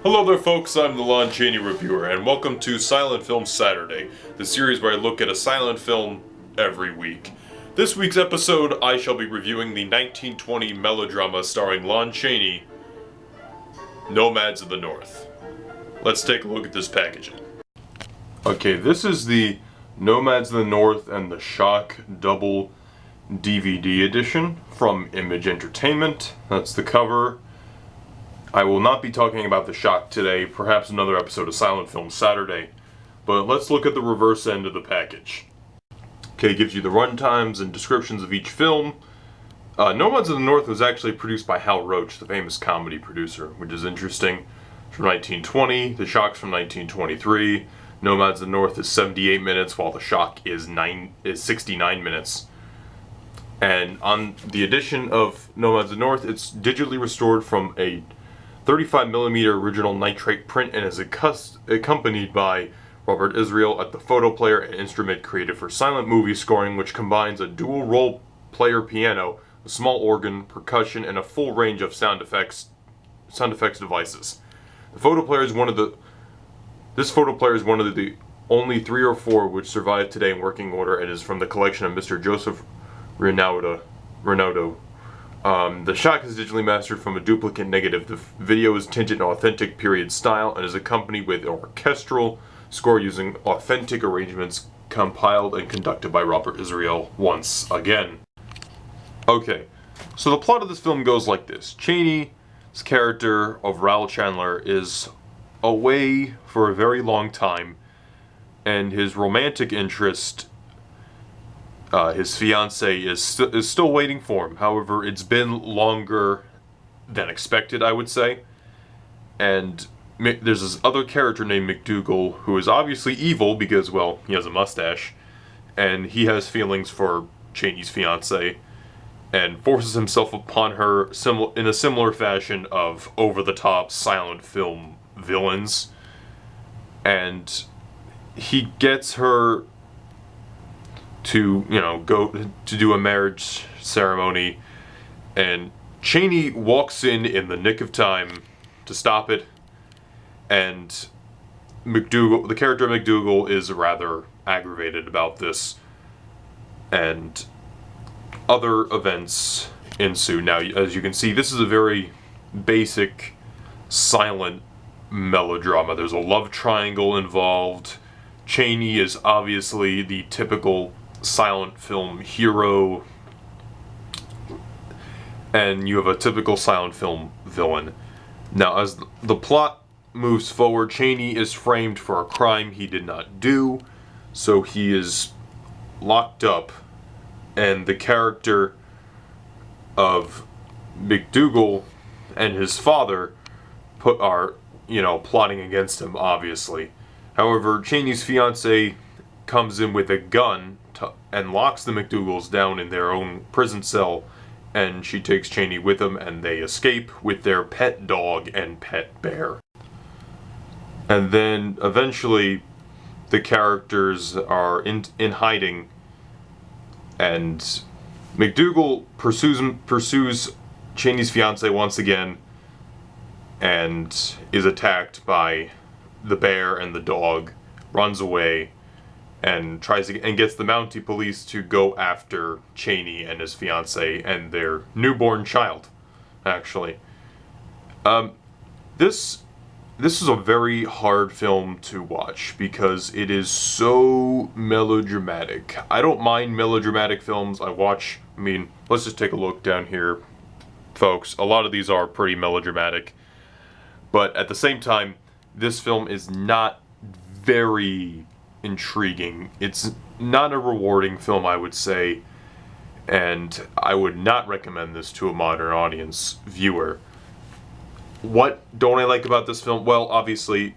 Hello there folks, I'm the Lon Chaney Reviewer, and welcome to Silent Film Saturday, the series where I look at a silent film every week. This week's episode, I shall be reviewing the 1920 melodrama starring Lon Chaney, Nomads of the North. Let's take a look at this packaging. Okay, this is the Nomads of the North and the Shock Double DVD edition from Image Entertainment. That's the cover. I will not be talking about The Shock today, perhaps another episode of Silent Film Saturday, but let's look at the reverse end of the package. Okay, it gives you the runtimes and descriptions of each film. Nomads of the North was actually produced by Hal Roach, the famous comedy producer, which is interesting. It's from 1920, The Shock's from 1923. Nomads of the North is 78 minutes, while The Shock is 69 minutes. And on the edition of Nomads of the North, it's digitally restored from a 35mm original nitrate print and is accompanied by Robert Israel at the photo player, an instrument created for silent movie scoring which combines a dual role player piano, a small organ, percussion, and a full range of sound effects devices. This photo player is one of the only 3 or 4 which survive today in working order and is from the collection of Mr. Joseph Renaudot. The Shock is digitally mastered from a duplicate negative. The video is tinted in authentic period style and is accompanied with an orchestral score using authentic arrangements compiled and conducted by Robert Israel once again. Okay, so the plot of this film goes like this. Chaney's character of Raoul Chandler is away for a very long time, and his romantic interest, his fiancée, is still waiting for him. However, it's been longer than expected, I would say. And there's this other character named McDougal who is obviously evil because, well, he has a mustache. And he has feelings for Chaney's fiancée and forces himself upon her in a similar fashion of over-the-top silent film villains. And he gets her to, go to do a marriage ceremony, and Chaney walks in the nick of time to stop it, and McDougal, the character of McDougal, is rather aggravated about this, and other events ensue. Now, as you can see, this is a very basic silent melodrama. There's a love triangle involved. Chaney is obviously the typical silent film hero, and you have a typical silent film villain. Now, as the plot moves forward, Chaney is framed for a crime he did not do, so he is locked up, and the character of McDougal and his father are plotting against him, obviously. However, Chaney's fiancée comes in with a gun and locks the McDougals down in their own prison cell, and she takes Chaney with them, and they escape with their pet dog and pet bear. And then, eventually, the characters are in hiding, and McDougal pursues Chaney's fiancée once again, and is attacked by the bear and the dog, runs away, and gets the Mountie police to go after Chaney and his fiancée and their newborn child, actually. This is a very hard film to watch because it is so melodramatic. I don't mind melodramatic films. Let's just take a look down here, folks. A lot of these are pretty melodramatic, but at the same time, this film is not very intriguing. It's not a rewarding film, I would say, and I would not recommend this to a modern audience viewer. What don't I like about this film? Well, obviously,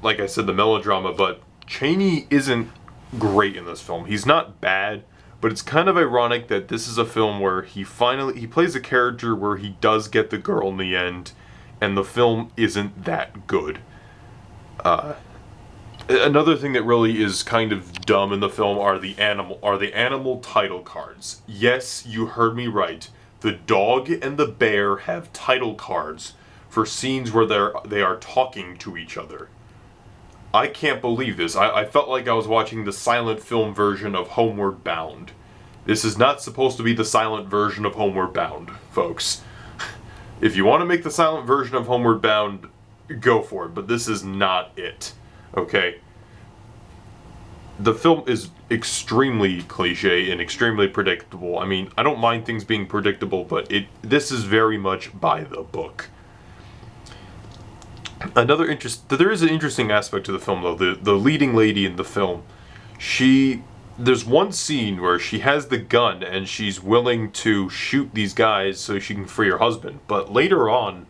like I said, the melodrama, but Chaney isn't great in this film. He's not bad, but it's kind of ironic that this is a film where he plays a character where he does get the girl in the end, and the film isn't that good. Another thing that really is kind of dumb in the film are the animal title cards. Yes, you heard me right. The dog and the bear have title cards for scenes where they are talking to each other. I can't believe this. I felt like I was watching the silent film version of Homeward Bound. This is not supposed to be the silent version of Homeward Bound, folks. If you want to make the silent version of Homeward Bound, go for it, but this is not it. Okay? The film is extremely cliche and extremely predictable. I mean, I don't mind things being predictable, but this is very much by the book. There is an interesting aspect to the film, though. The leading lady in the film, there's one scene where she has the gun and she's willing to shoot these guys so she can free her husband. But later on,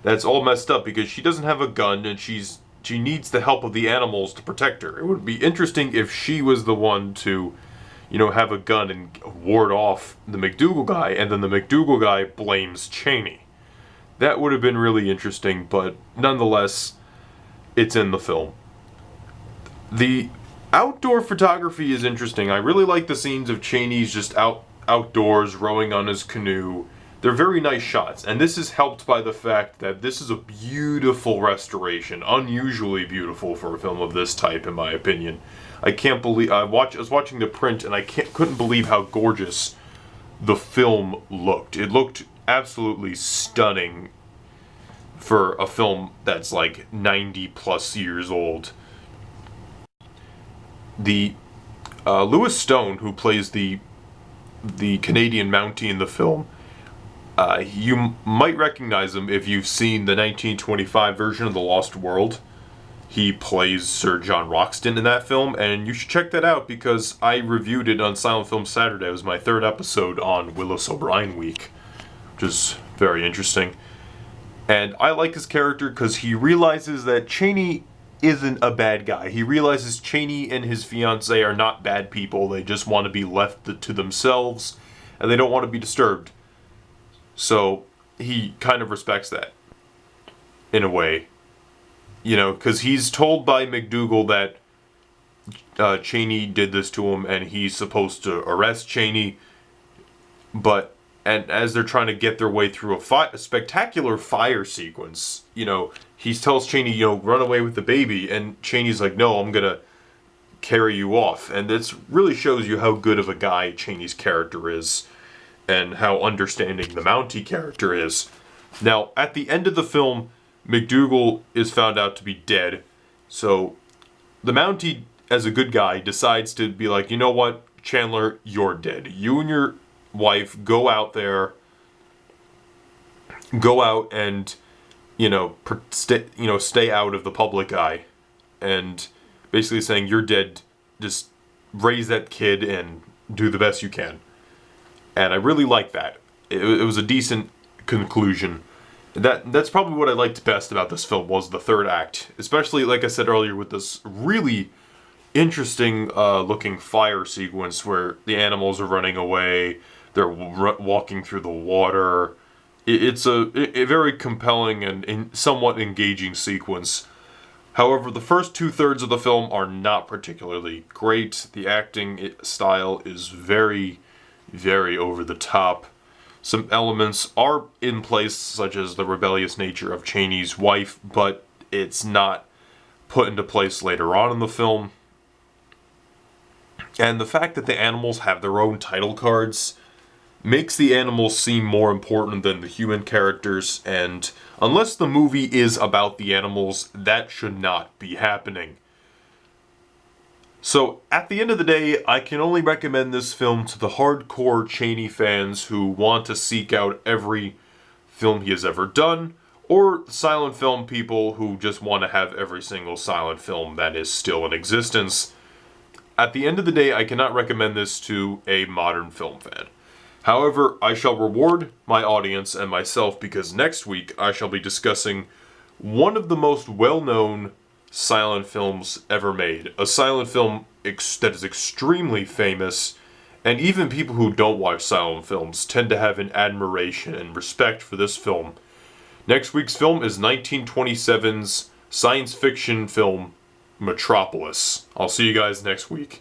that's all messed up because she doesn't have a gun and she needs the help of the animals to protect her. It would be interesting if she was the one to, have a gun and ward off the McDougal guy, and then the McDougal guy blames Chaney. That would have been really interesting, but nonetheless, it's in the film. The outdoor photography is interesting. I really like the scenes of Chaney's just outdoors, rowing on his canoe. They're very nice shots, and this is helped by the fact that this is a beautiful restoration, unusually beautiful for a film of this type, in my opinion. I can't believe I was watching the print, and I couldn't believe how gorgeous the film looked. It looked absolutely stunning for a film that's like 90 plus years old. The Lewis Stone, who plays the Canadian Mountie in the film, you might recognize him if you've seen the 1925 version of The Lost World. He plays Sir John Roxton in that film, and you should check that out because I reviewed it on Silent Film Saturday. It was my third episode on Willis O'Brien Week, which is very interesting. And I like his character because he realizes that Chaney isn't a bad guy. He realizes Chaney and his fiancée are not bad people. They just want to be left to themselves, and they don't want to be disturbed. So he kind of respects that, in a way. Because he's told by McDougal that Chaney did this to him, and he's supposed to arrest Chaney. And as they're trying to get their way through a spectacular fire sequence, he tells Chaney, run away with the baby, and Chaney's like, no, I'm gonna carry you off. And this really shows you how good of a guy Chaney's character is, and how understanding the Mountie character is. Now, at the end of the film, McDougal is found out to be dead, so the Mountie, as a good guy, decides to be like, you know what, Chandler, you're dead. You and your wife go out and stay out of the public eye, and basically saying you're dead, just raise that kid and do the best you can. And I really like that. It was a decent conclusion. That's probably what I liked best about this film, was the third act, especially, like I said earlier, with this really interesting looking fire sequence where the animals are running away, they're walking through the water. It's a very compelling and somewhat engaging sequence. However, the first 2/3 of the film are not particularly great. The acting style is very, very over the top. Some elements are in place, such as the rebellious nature of Chaney's wife, but it's not put into place later on in the film. And the fact that the animals have their own title cards makes the animals seem more important than the human characters, and unless the movie is about the animals, that should not be happening. So, at the end of the day, I can only recommend this film to the hardcore Chaney fans who want to seek out every film he has ever done, or silent film people who just want to have every single silent film that is still in existence. At the end of the day, I cannot recommend this to a modern film fan. However, I shall reward my audience and myself because next week I shall be discussing one of the most well-known silent films ever made. A silent film that is extremely famous, and even people who don't watch silent films tend to have an admiration and respect for this film. Next week's film is 1927's science fiction film Metropolis. I'll see you guys next week.